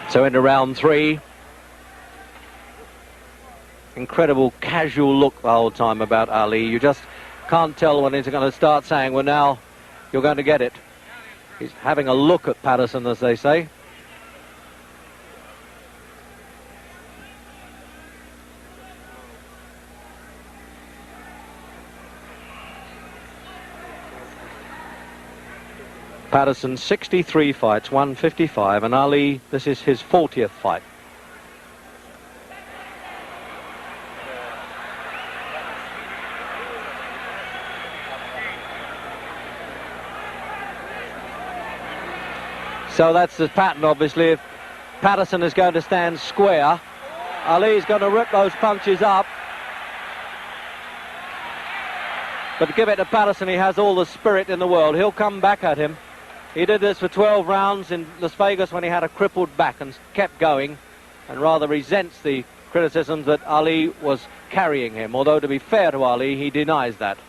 So into round 3. Incredible casual look the whole time about Ali. You just can't tell when he's going to start saying, well, now you're going to get it. He's having a look at Patterson, as they say. Patterson 63 fights, 155, and Ali, this is his 40th fight. So that's the pattern, obviously. If Patterson is going to stand square, Ali's going to rip those punches up. But give it to Patterson, he has all the spirit in the world. He'll come back at him. He did this for 12 rounds in Las Vegas when he had a crippled back and kept going, and rather resents the criticisms that Ali was carrying him. Although, to be fair to Ali, he denies that.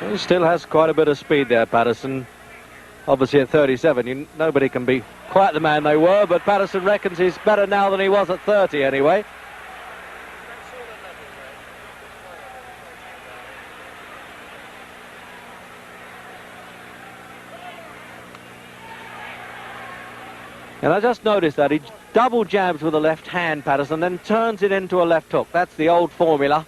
He still has quite a bit of speed there, Patterson. Obviously at 37, nobody can be quite the man they were, but Patterson reckons he's better now than he was at 30 anyway. And I just noticed that he double jabs with the left hand, Patterson, then turns it into a left hook. That's the old formula.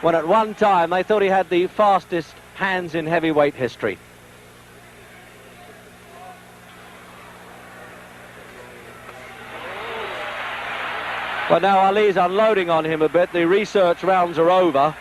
When at one time they thought he had the fastest hands in heavyweight history. But now Ali's unloading on him a bit. The research rounds are over.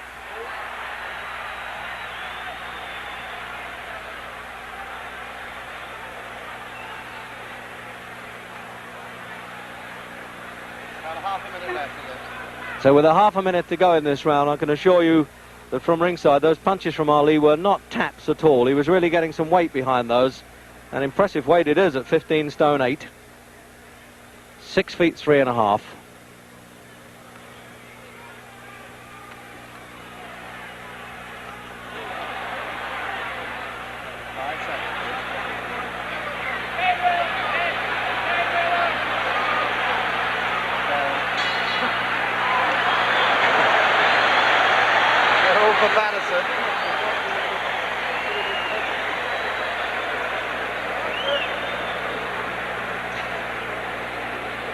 So with a half a minute to go in this round, I can assure you that from ringside, those punches from Ali were not taps at all. He was really getting some weight behind those. An impressive weight it is at 15 stone 8. 6 feet 3.5.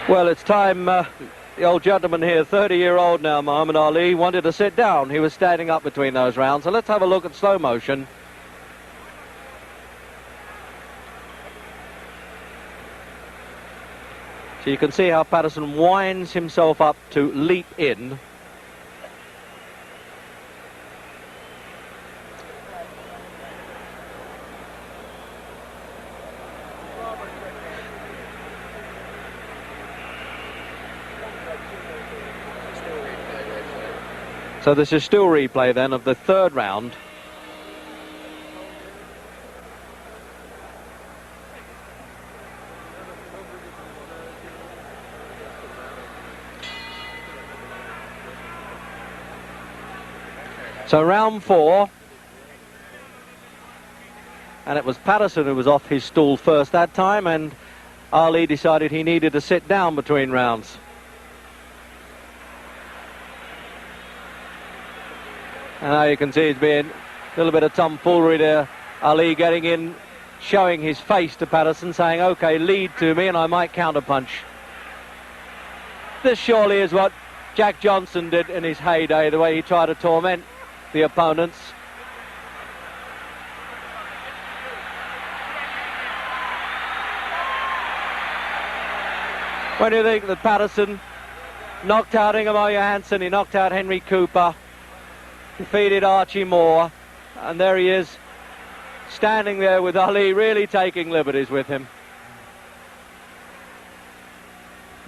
Well, it's time, the old gentleman here, 30-year-old now, Muhammad Ali, wanted to sit down. He was standing up between those rounds. So let's have a look at slow motion. So you can see how Patterson winds himself up to leap in. So this is still replay then of the third round. So round 4. And it was Patterson who was off his stool first that time, and Ali decided he needed to sit down between rounds. And now you can see it's been a little bit of tomfoolery there. Ali getting in, showing his face to Patterson, saying, okay, lead to me and I might counterpunch. This surely is what Jack Johnson did in his heyday, the way he tried to torment the opponents. When you think that Patterson knocked out Ingemar Johansson, he knocked out Henry Cooper, defeated Archie Moore, and there he is, standing there with Ali, really taking liberties with him.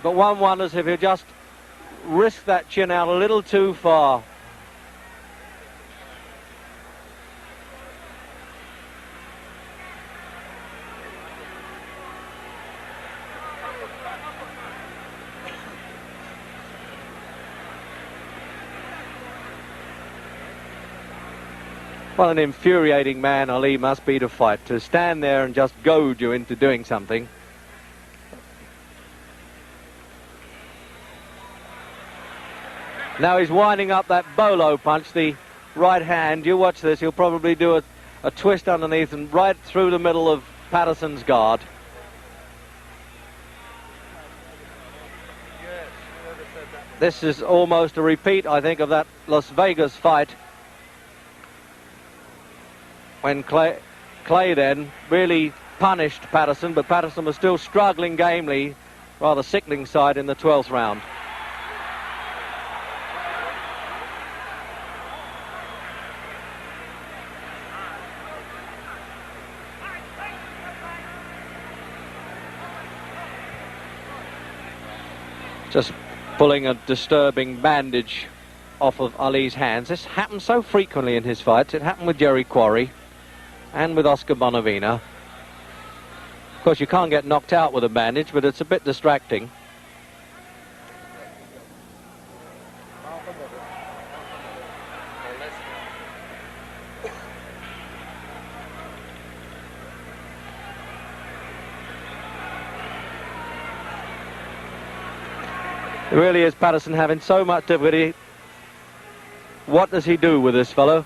But one wonders if he just risked that chin out a little too far. What an infuriating man Ali must be to fight, to stand there and just goad you into doing something. Now he's winding up that bolo punch, the right hand. You watch this, he'll probably do a twist underneath and right through the middle of Patterson's guard. This is almost a repeat, I think, of that Las Vegas fight, when Clay then really punished Patterson, but Patterson was still struggling gamely, rather sickening side in the 12th round. Just pulling a disturbing bandage off of Ali's hands. This happens so frequently in his fights. It happened with Jerry Quarry and with Oscar Bonavena. Of course, you can't get knocked out with a bandage, but it's a bit distracting. It really is Patterson having so much difficulty. What does he do with this fellow?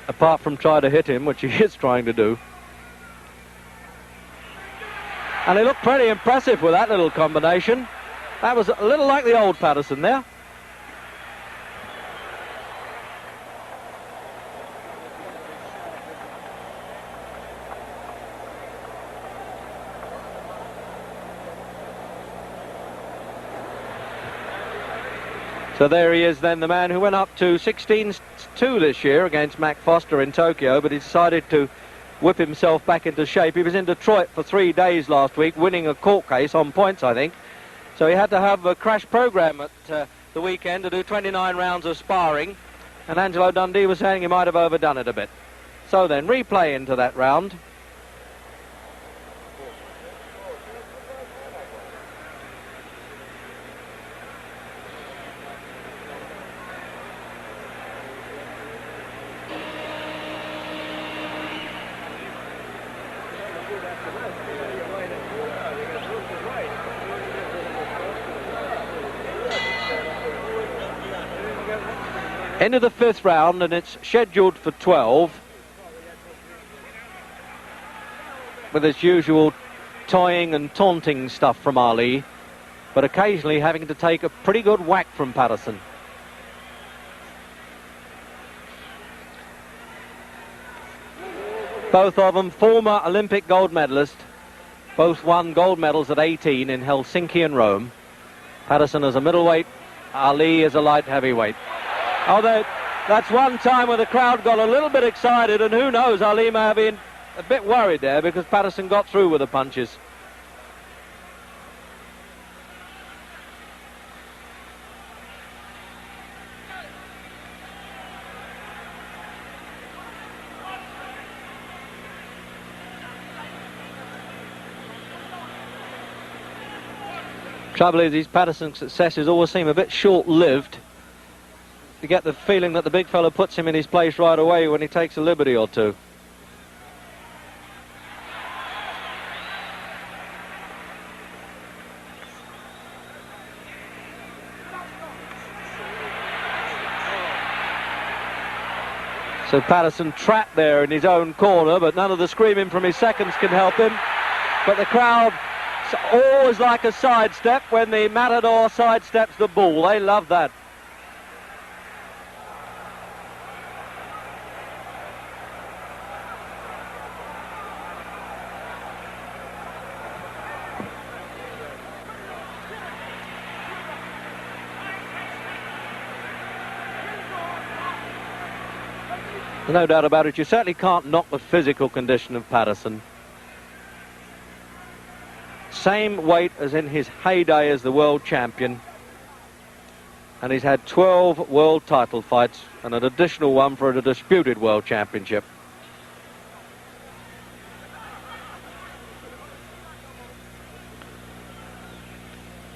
Apart from try to hit him, which he is trying to do. And he looked pretty impressive with that little combination. That was a little like the old Patterson there. So there he is then, the man who went up to 16-2 this year against Mac Foster in Tokyo, but he decided to whip himself back into shape. He was in Detroit for 3 days last week, winning a court case on points, I think. So he had to have a crash program at the weekend to do 29 rounds of sparring, and Angelo Dundee was saying he might have overdone it a bit. So then, replay into that round. Into the 5th round, and it's scheduled for 12, with its usual toying and taunting stuff from Ali, but occasionally having to take a pretty good whack from Patterson. Both of them former Olympic gold medalists. Both won gold medals at 18 in Helsinki and Rome. Patterson as a middleweight, Ali as a light heavyweight. Although that's one time when the crowd got a little bit excited, and who knows, Ali may have been a bit worried there because Patterson got through with the punches. Trouble is, these Patterson successes always seem a bit short-lived. You get the feeling that the big fella puts him in his place right away when he takes a liberty or two. So Patterson trapped there in his own corner, but none of the screaming from his seconds can help him. But the crowd always like a sidestep when the Matador sidesteps the bull. They love that. No doubt about it, you certainly can't knock the physical condition of Patterson. Same weight as in his heyday as the world champion. And he's had 12 world title fights and an additional one for a disputed world championship.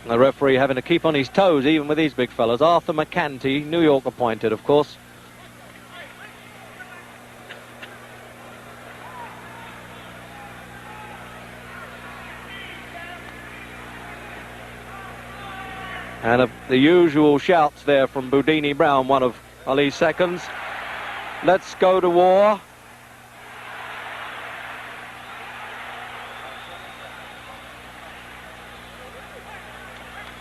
The referee having to keep on his toes even with these big fellas. Arthur McCanty, New York appointed, of course. And the usual shouts there from Boudini Brown, one of Ali's seconds. Let's go to war.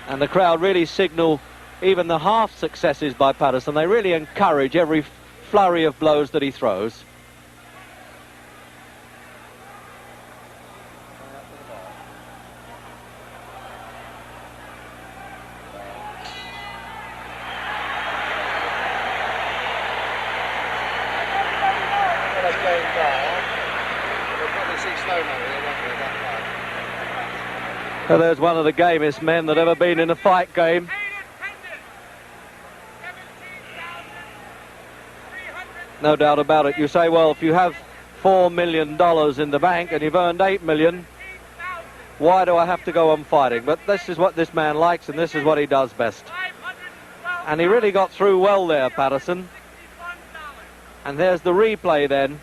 And the crowd really signal even the half successes by Patterson. They really encourage every flurry of blows that he throws. So there's one of the gamest men that ever been in a fight game. No doubt about it. You say, well, if you have $4 million in the bank and you've earned $8 million, why do I have to go on fighting? But this is what this man likes, and this is what he does best. And he really got through well there, Patterson. And there's the replay then.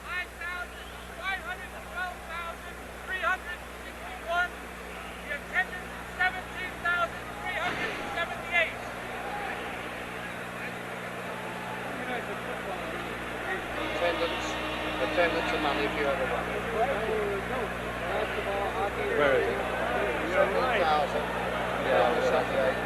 Attendance and money if you ever won. Where is it? 17,000. Yeah,